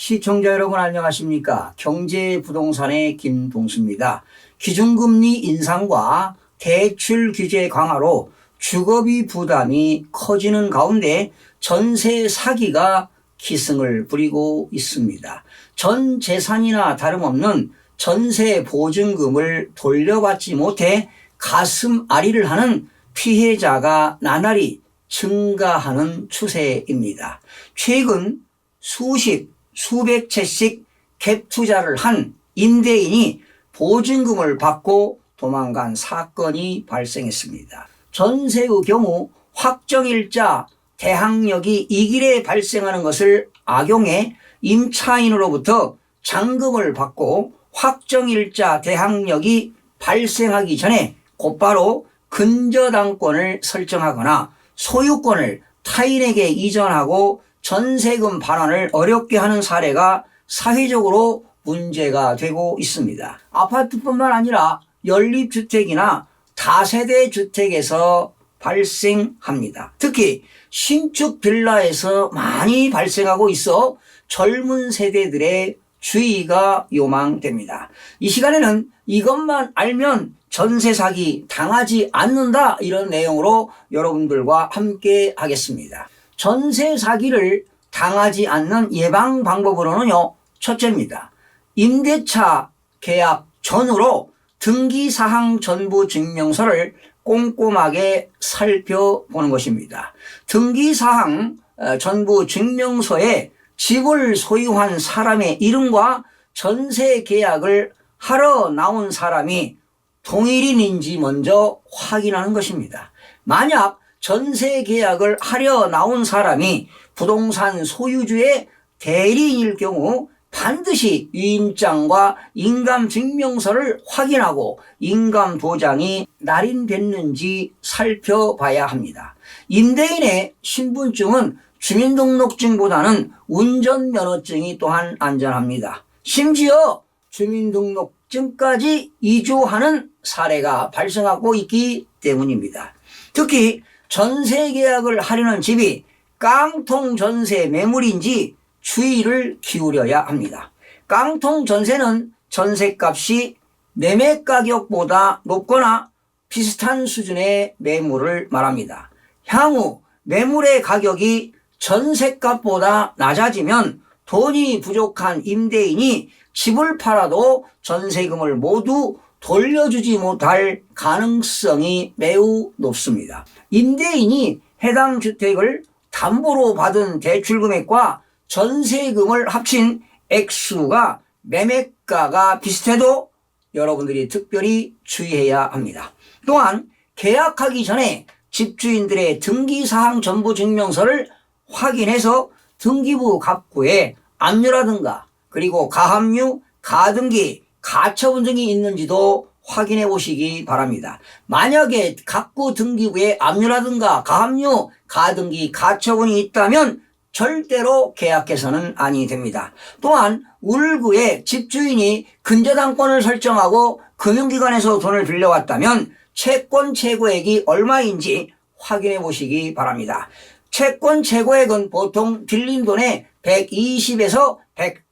시청자 여러분 안녕하십니까? 경제부동산의 김동수입니다. 기준금리 인상과 대출 규제 강화로 주거비 부담이 커지는 가운데 전세 사기가 기승을 부리고 있습니다. 전 재산이나 다름없는 전세 보증금을 돌려받지 못해 가슴 아리를 하는 피해자가 나날이 증가하는 추세입니다. 최근 수백 채씩 갭 투자를 한 임대인이 보증금을 받고 도망간 사건이 발생했습니다. 전세의 경우 확정일자 대항력이 이 길에 발생하는 것을 악용해 임차인으로부터 잔금을 받고 확정일자 대항력이 발생하기 전에 곧바로 근저당권을 설정하거나 소유권을 타인에게 이전하고 전세금 반환을 어렵게 하는 사례가 사회적으로 문제가 되고 있습니다. 아파트뿐만 아니라 연립주택이나 다세대 주택에서 발생합니다. 특히 신축 빌라에서 많이 발생하고 있어 젊은 세대들의 주의가 요망됩니다. 이 시간에는 이것만 알면 전세 사기 당하지 않는다, 이런 내용으로 여러분들과 함께 하겠습니다. 전세 사기를 당하지 않는 예방 방법으로는요, 첫째입니다. 임대차 계약 전후로 등기사항 전부 증명서를 꼼꼼하게 살펴보는 것입니다. 등기사항 전부 증명서에 집을 소유한 사람의 이름과 전세 계약을 하러 나온 사람이 동일인인지 먼저 확인하는 것입니다. 만약 전세 계약을 하려 나온 사람이 부동산 소유주의 대리인일 경우 반드시 유임장과 인감증명서를 확인하고 인감도장이 날인됐는지 살펴봐야 합니다. 임대인의 신분증은 주민등록증보다는 운전면허증이 또한 안전합니다. 심지어 주민등록증까지 이주하는 사례가 발생하고 있기 때문입니다. 특히 전세 계약을 하려는 집이 깡통 전세 매물인지 주의를 기울여야 합니다. 깡통 전세는 전세값이 매매 가격보다 높거나 비슷한 수준의 매물을 말합니다. 향후 매물의 가격이 전세값보다 낮아지면 돈이 부족한 임대인이 집을 팔아도 전세금을 모두 돌려주지 못할 가능성이 매우 높습니다. 임대인이 해당 주택을 담보로 받은 대출금액과 전세금을 합친 액수가 매매가가 비슷해도 여러분들이 특별히 주의해야 합니다. 또한 계약하기 전에 집주인들의 등기사항 전부 증명서를 확인해서 등기부 갑구에 압류라든가 그리고 가압류, 가등기, 가처분 등이 있는지도 확인해 보시기 바랍니다. 만약에 갑구 등기부에 압류라든가 가압류, 가등기, 가처분이 있다면 절대로 계약해서는 아니 됩니다. 또한 울구에 집주인이 근저당권을 설정하고 금융기관에서 돈을 빌려왔다면 채권 최고액이 얼마인지 확인해 보시기 바랍니다. 채권 최고액은 보통 빌린 돈의 120에서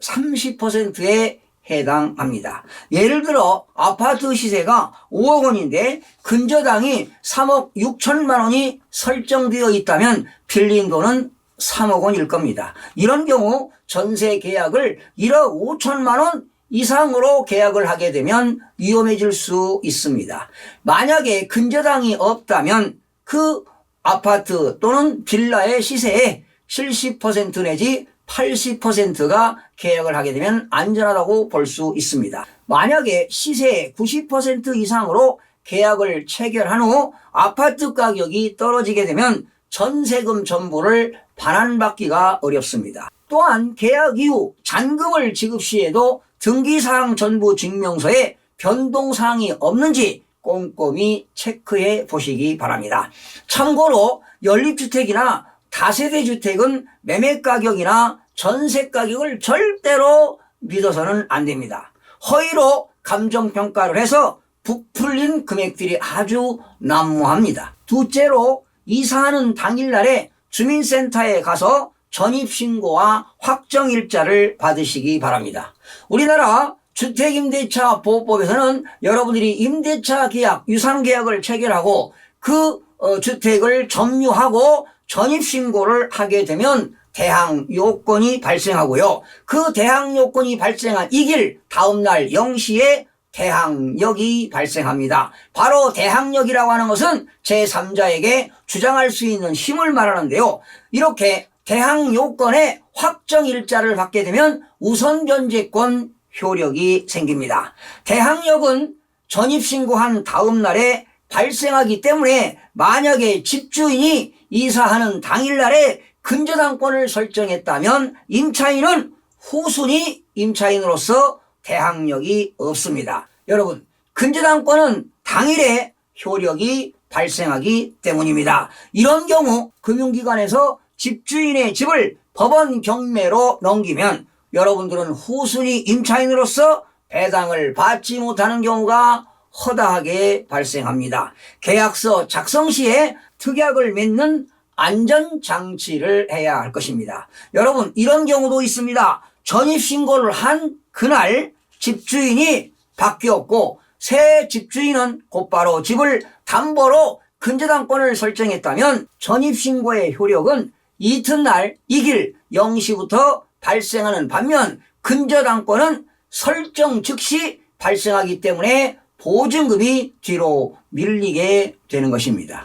130%에 해당합니다. 예를 들어 아파트 시세가 5억 원인데 근저당이 3억 6천만 원이 설정되어 있다면 빌린 돈은 3억 원일 겁니다. 이런 경우 전세 계약을 1억 5천만 원 이상으로 계약을 하게 되면 위험해질 수 있습니다. 만약에 근저당이 없다면 그 아파트 또는 빌라의 시세의 70% 내지 80%가 계약을 하게 되면 안전하다고 볼 수 있습니다. 만약에 시세의 90% 이상으로 계약을 체결한 후 아파트 가격이 떨어지게 되면 전세금 전부를 반환받기가 어렵습니다. 또한 계약 이후 잔금을 지급 시에도 등기사항 전부 증명서에 변동사항이 없는지 꼼꼼히 체크해 보시기 바랍니다. 참고로 연립주택이나 다세대 주택은 매매 가격이나 전세 가격을 절대로 믿어서는 안 됩니다. 허위로 감정평가를 해서 부풀린 금액들이 아주 난무합니다. 둘째로 이사하는 당일날에 주민센터에 가서 전입신고와 확정일자를 받으시기 바랍니다. 우리나라 주택임대차보호법에서는 여러분들이 임대차 계약, 유상계약을 체결하고 그 주택을 점유하고 전입신고를 하게 되면 대항 요건이 발생하고요. 그 대항 요건이 발생한 이 길 다음날 0시에 대항력이 발생합니다. 바로 대항력이라고 하는 것은 제3자에게 주장할 수 있는 힘을 말하는데요. 이렇게 대항 요건의 확정일자를 받게 되면 우선변제권 효력이 생깁니다. 대항력은 전입신고한 다음 날에 발생하기 때문에 만약에 집주인이 이사하는 당일날에 근저당권을 설정했다면 임차인은 후순위 임차인으로서 대항력이 없습니다. 여러분, 근저당권은 당일에 효력이 발생하기 때문입니다. 이런 경우 금융기관에서 집주인의 집을 법원 경매로 넘기면 여러분들은 후순위 임차인으로서 배당을 받지 못하는 경우가 허다하게 발생합니다. 계약서 작성 시에 특약을 맺는 안전장치를 해야 할 것입니다. 여러분, 이런 경우도 있습니다. 전입신고를 한 그날 집주인이 바뀌었고 새 집주인은 곧바로 집을 담보로 근저당권을 설정했다면 전입신고의 효력은 이튿날 이 길 0시부터 발생하는 반면 근저당권은 설정 즉시 발생하기 때문에 보증금이 뒤로 밀리게 되는 것입니다.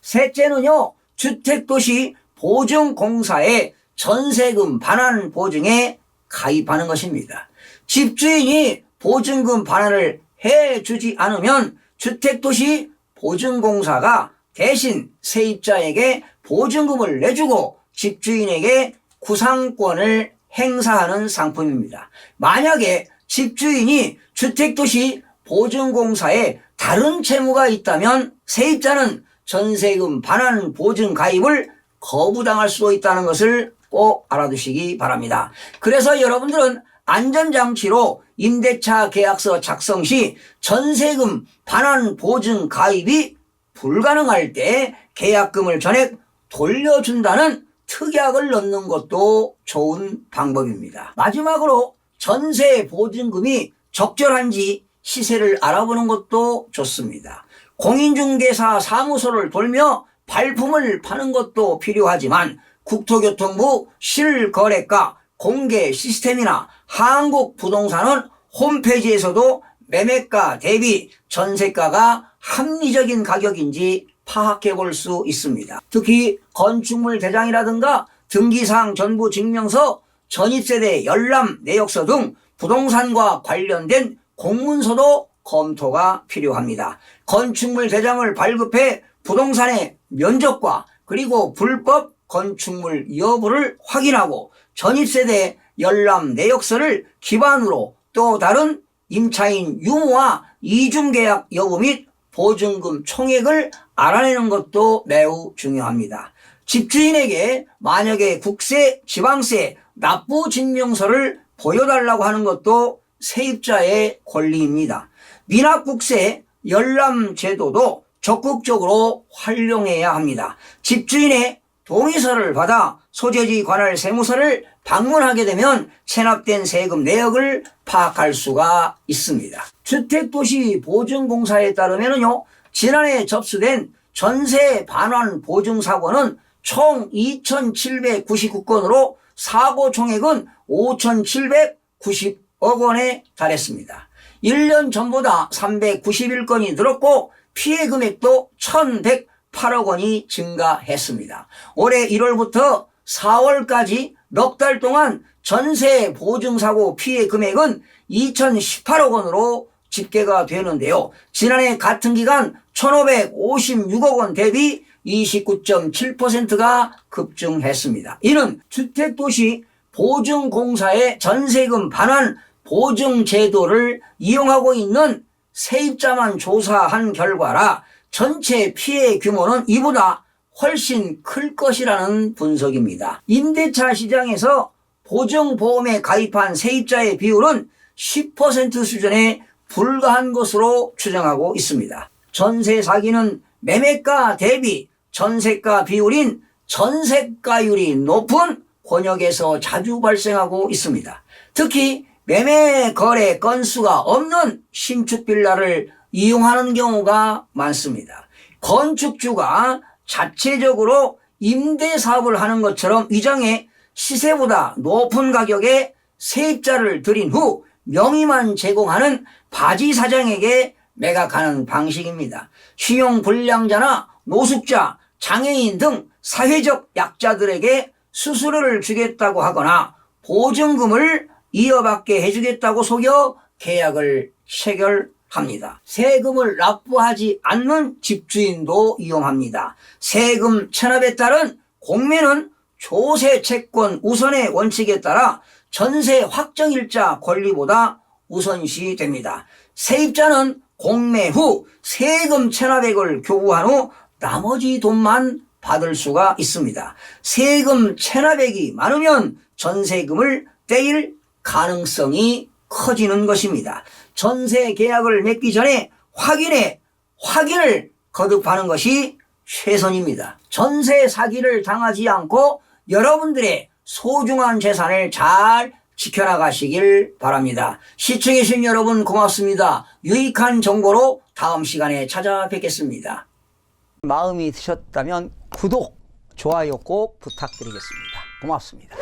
셋째는요, 주택도시 보증공사의 전세금 반환 보증에 가입하는 것입니다. 집주인이 보증금 반환을 해주지 않으면 주택도시 보증공사가 대신 세입자에게 보증금을 내주고 집주인에게 구상권을 행사하는 상품입니다. 만약에 집주인이 주택도시 보증공사에 다른 채무가 있다면 세입자는 전세금 반환 보증 가입을 거부당할 수도 있다는 것을 꼭 알아두시기 바랍니다. 그래서 여러분들은 안전장치로 임대차 계약서 작성 시 전세금 반환 보증 가입이 불가능할 때 계약금을 전액 돌려준다는 특약을 넣는 것도 좋은 방법입니다. 마지막으로 전세 보증금이 적절한지 시세를 알아보는 것도 좋습니다. 공인중개사 사무소를 돌며 발품을 파는 것도 필요하지만 국토교통부 실거래가 공개 시스템이나 한국부동산은 홈페이지에서도 매매가 대비 전세가가 합리적인 가격인지 파악해 볼 수 있습니다. 특히 건축물 대장이라든가 등기사항 전부 증명서, 전입세대 열람 내역서 등 부동산과 관련된 공문서도 검토가 필요합니다. 건축물 대장을 발급해 부동산의 면적과 그리고 불법 건축물 여부를 확인하고 전입세대 열람 내역서를 기반으로 또 다른 임차인 유무와 이중계약 여부 및 보증금 총액을 알아내는 것도 매우 중요합니다. 집주인에게 만약에 국세, 지방세, 납부증명서를 보여달라고 하는 것도 세입자의 권리입니다. 미납국세 열람 제도도 적극적으로 활용해야 합니다. 집주인의 동의서를 받아 소재지 관할 세무서를 방문하게 되면 체납된 세금 내역을 파악할 수가 있습니다. 주택도시보증공사에 따르면요, 지난해 접수된 전세 반환 보증 사고는 총 2,799건으로 사고 총액은 5,790억 원에 달했습니다. 1년 전보다 391건이 늘었고 피해 금액도 1,108억 원이 증가했습니다. 올해 1월부터 4월까지 넉 달 동안 전세 보증사고 피해 금액은 2,018억 원으로 집계가 되는데요. 지난해 같은 기간 1,556억 원 대비 29.7%가 급증했습니다. 이는 주택도시 보증공사의 전세금 반환 보증제도를 이용하고 있는 세입자만 조사한 결과라 전체 피해 규모는 이보다 훨씬 클 것이라는 분석입니다. 임대차 시장에서 보증보험에 가입한 세입자의 비율은 10% 수준에 불과한 것으로 추정하고 있습니다. 전세 사기는 매매가 대비 전세가 비율인 전세가율이 높은 권역에서 자주 발생하고 있습니다. 특히 매매 거래 건수가 없는 신축 빌라를 이용하는 경우가 많습니다. 건축주가 자체적으로 임대 사업을 하는 것처럼 위장해 시세보다 높은 가격에 세입자를 들인 후 명의만 제공하는 바지 사장에게 매각하는 방식입니다. 신용불량자나 노숙자, 장애인 등 사회적 약자들에게 수수료를 주겠다고 하거나 보증금을 이어받게 해주겠다고 속여 계약을 체결합니다. 세금을 납부하지 않는 집주인도 이용합니다. 세금 체납에 따른 공매는 조세 채권 우선의 원칙에 따라 전세 확정일자 권리보다 우선시됩니다. 세입자는 공매 후 세금 체납액을 교부한 후 나머지 돈만 받을 수가 있습니다. 세금 체납액이 많으면 전세금을 떼일 가능성이 커지는 것입니다. 전세 계약을 맺기 전에 확인을 거듭하는 것이 최선입니다. 전세 사기를 당하지 않고 여러분들의 소중한 재산을 잘 지켜나가시길 바랍니다. 시청해주신 여러분 고맙습니다. 유익한 정보로 다음 시간에 찾아뵙겠습니다. 마음이 드셨다면 구독, 좋아요 꼭 부탁드리겠습니다. 고맙습니다.